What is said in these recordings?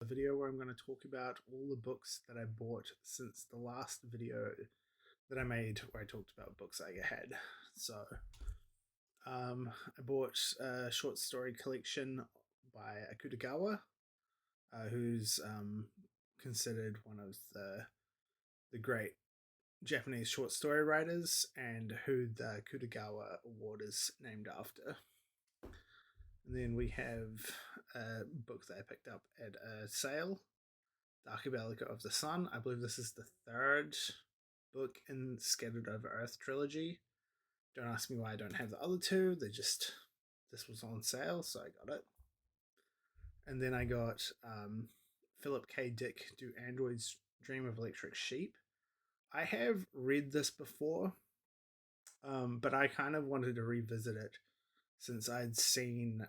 A video where I'm going to talk about all the books that I bought since the last video that I made where I talked about books I had. So, I bought a short story collection by Akutagawa, who's considered one of the great Japanese short story writers, and who the Akutagawa Award is named after. And then we have a book that I picked up at a sale, The Archipelago of the Sun. I believe this is the third book in Scattered Over Earth trilogy. Don't ask me why I don't have the other two. This was on sale, so I got it. And then I got Philip K. Dick, Do Androids Dream of Electric Sheep. I have read this before, but I kind of wanted to revisit it since I'd seen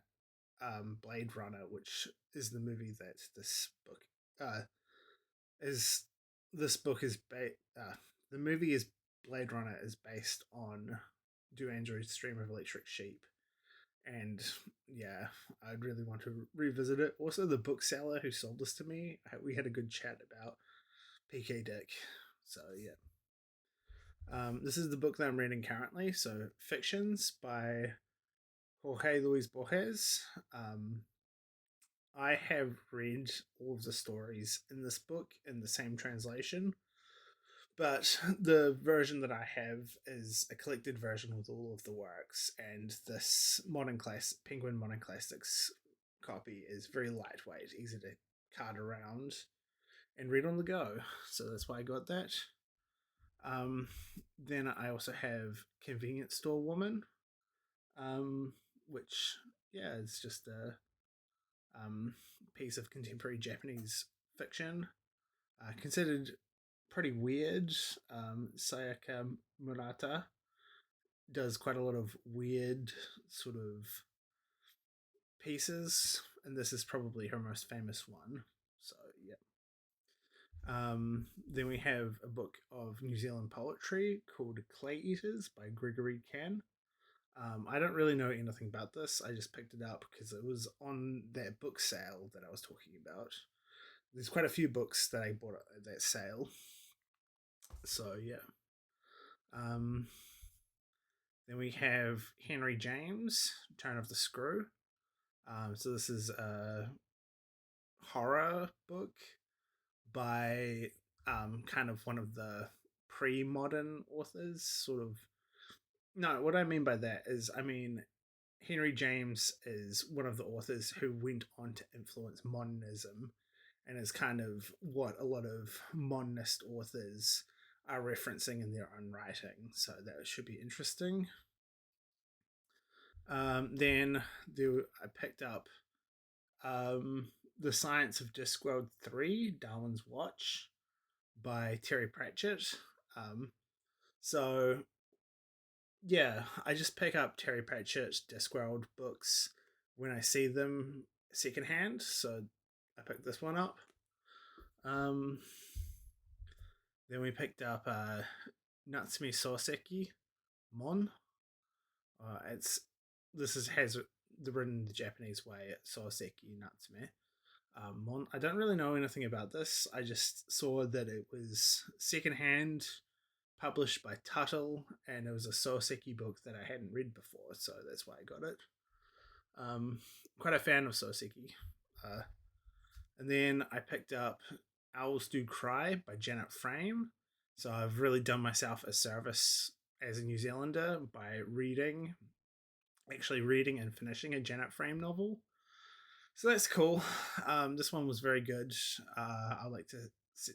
Blade Runner, which is the movie that this book is. This book is the movie is Blade Runner is based on Do Androids Dream of Electric Sheep, and yeah, I'd really want to revisit it. Also, the bookseller who sold this to me, we had a good chat about PK Dick. So yeah, this is the book that I'm reading currently. So, Fictions by Jorge Luis Borges. I have read all of the stories in this book in the same translation, but the version that I have is a collected version with all of the works, and this Penguin Modern Classics copy is very lightweight, easy to cart around and read on the go. So that's why I got that. Um, then I also have Convenience Store Woman, which yeah, it's just a um, piece of contemporary Japanese fiction, considered pretty weird. Sayaka Murata does quite a lot of weird sort of pieces, and this is probably her most famous one. So, yeah. Then we have a book of New Zealand poetry called Clay Eaters by Gregory Cann. I don't really know anything about this. I just picked it up because it was on that book sale that I was talking about. There's quite a few books that I bought at that sale. So, yeah. Um, then we have Henry James, Turn of the Screw. So this is a horror book by kind of one of the pre-modern authors, sort of. No, what I mean by that is, I mean, Henry James is one of the authors who went on to influence modernism and is kind of what a lot of modernist authors are referencing in their own writing. So that should be interesting. Then I picked up The Science of Discworld 3, Darwin's Watch by Terry Pratchett. Um, so, yeah, I just pick up Terry Pratchett's Discworld books when I see them secondhand. So I picked this one up. Um, then we picked up Natsume Soseki Mon. It's this is has the written the Japanese way. Soseki Natsume. Mon. I don't really know anything about this. I just saw that it was secondhand, published by Tuttle, and it was a Soseki book that I hadn't read before, so that's why I got it. Quite a fan of Soseki. Uh, and then I picked up Owls Do Cry by Janet Frame. So I've really done myself a service as a New Zealander by actually reading and finishing a Janet Frame novel. So that's cool. This one was very good. I like to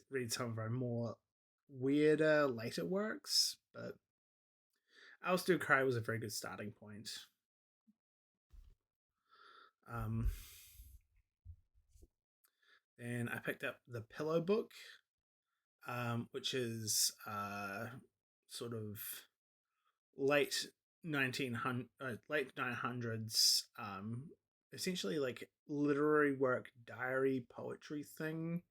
read some of our more weirder later works, but I'll Still Cry was a very good starting point. Um, and I picked up The Pillow Book, which is sort of late late 900s, essentially like literary work, diary poetry thing.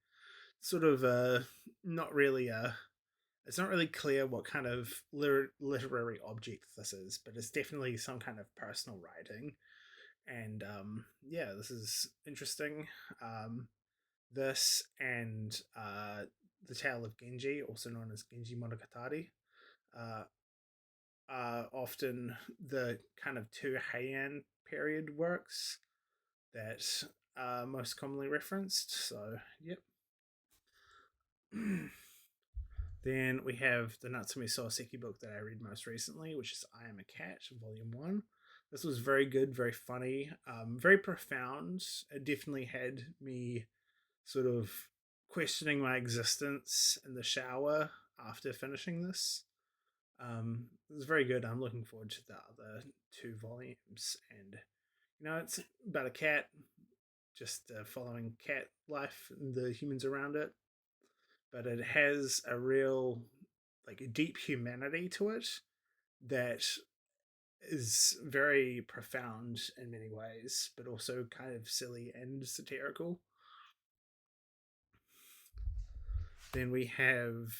Sort of not really a it's not really clear what kind of literary object this is, but it's definitely some kind of personal writing. And yeah, this is interesting. This and The Tale of Genji, also known as Genji Monogatari, uh, are often the kind of two Heian period works that are most commonly referenced. So, yep. Then we have the Natsume Soseki book that I read most recently, which is I Am a Cat, Volume 1. This was very good, very funny, very profound. It definitely had me sort of questioning my existence in the shower after finishing this. It was very good. I'm looking forward to the other two volumes. And, it's about a cat, just following cat life and the humans around it. But it has a real, like, deep humanity to it that is very profound in many ways, but also kind of silly and satirical. Then we have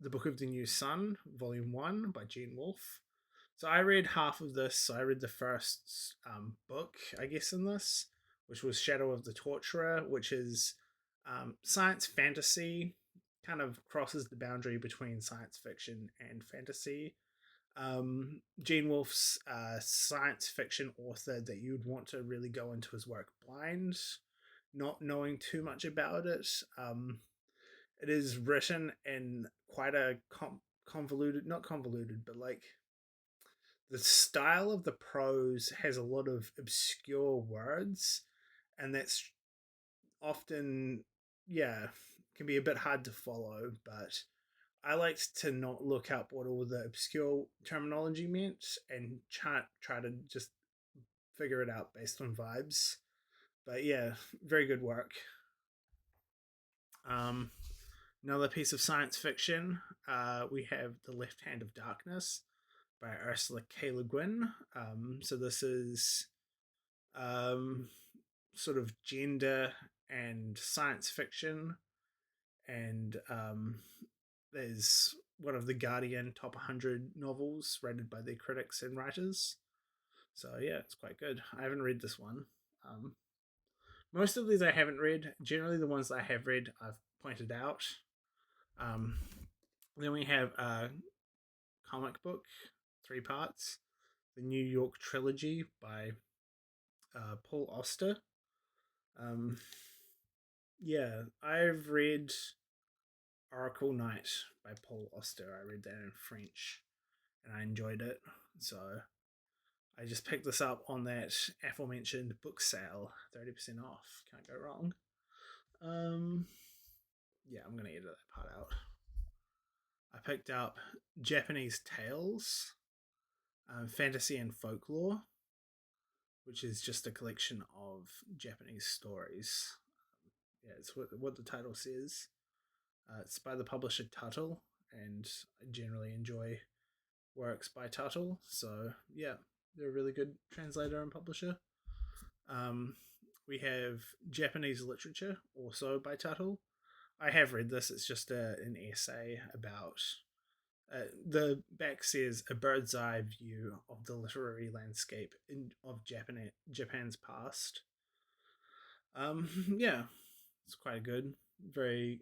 The Book of the New Sun, Volume 1 by Gene Wolfe. So I read half of this. So I read the first book, I guess, in this, which was Shadow of the Torturer, which is science fantasy, kind of crosses the boundary between science fiction and fantasy. Gene Wolfe's science fiction author that you'd want to really go into his work blind, not knowing too much about it. It is written in quite a convoluted, not convoluted, but like the style of the prose has a lot of obscure words, and that's often, yeah, can be a bit hard to follow. But I liked to not look up what all the obscure terminology meant and try to just figure it out based on vibes. But yeah, very good work. Um, Another piece of science fiction, we have The Left Hand of Darkness by Ursula K. Le Guin. So this is um, sort of gender and science fiction, and there's one of the Guardian top 100 novels rated by their critics and writers. So yeah, it's quite good. I haven't read this one. Um, Most of these I haven't read. Generally, the ones that I have read, I've pointed out. Um, then we have a comic book, 3 parts, the New York Trilogy by Paul Auster. Um, yeah, I've read Oracle Knight by Paul Auster. I read that in French and I enjoyed it. So I just picked this up on that aforementioned book sale, 30% off. Can't go wrong. Yeah, I'm gonna edit that part out. I picked up Japanese Tales, Fantasy and Folklore, which is just a collection of Japanese stories. Yeah, it's what the title says. It's by the publisher Tuttle, and I generally enjoy works by Tuttle. So yeah, they're a really good translator and publisher. Um, we have Japanese literature, also by Tuttle. I have read this. It's just an essay about. The back says a bird's eye view of the literary landscape of Japan's past. Yeah, it's quite good. Very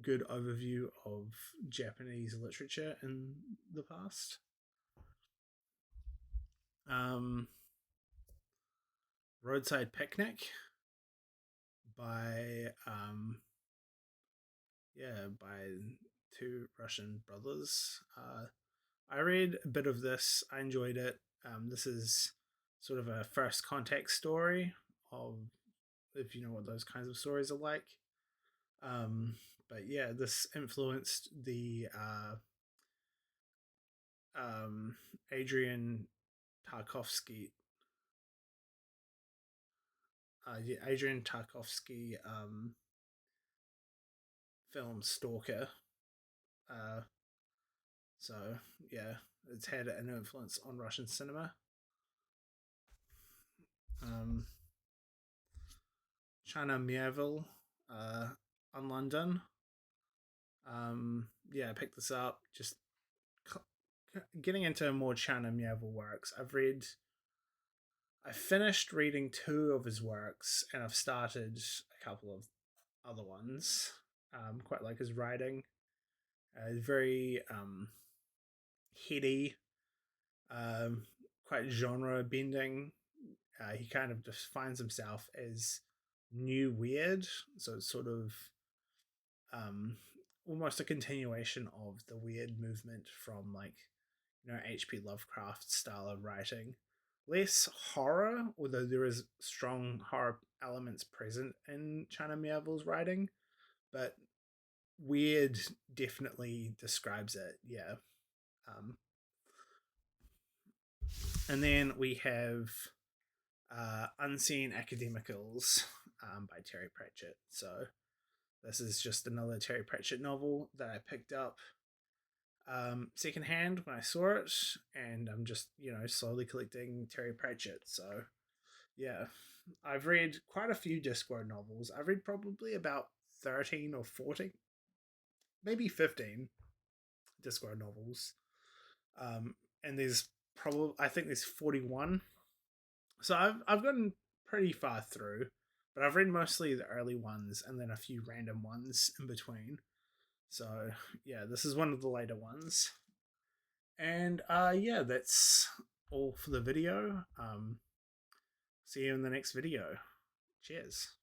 good overview of Japanese literature in the past. Um, Roadside Picnic by by two Russian brothers. I read a bit of this. I enjoyed it. This is sort of a first contact story of, if you know what those kinds of stories are like. But yeah, this influenced the Adrian Tarkovsky. Adrian Tarkovsky film Stalker. Uh, so yeah, it's had an influence on Russian cinema. Um, China Miéville, on London. Yeah, I picked this up. Just getting into more China Miéville works. I finished reading 2 of his works, and I've started a couple of other ones. Quite like his writing. Very heady, quite genre bending. He kind of defines himself as new weird, so it's sort of um, almost a continuation of the weird movement from like H.P. Lovecraft style of writing. Less horror, although there is strong horror elements present in China Miéville's writing, but weird definitely describes it. Yeah. Um, and then we have Unseen Academicals by Terry Pratchett. So this is just another Terry Pratchett novel that I picked up secondhand when I saw it, and I'm just slowly collecting Terry Pratchett. So yeah, I've read quite a few Discworld novels. I've read probably about 13 or 14, maybe 15 Discworld novels. And there's probably I think there's 41. So I've gotten pretty far through, but I've read mostly the early ones and then a few random ones in between. So yeah, this is one of the later ones. And yeah, that's all for the video. See you in the next video. Cheers.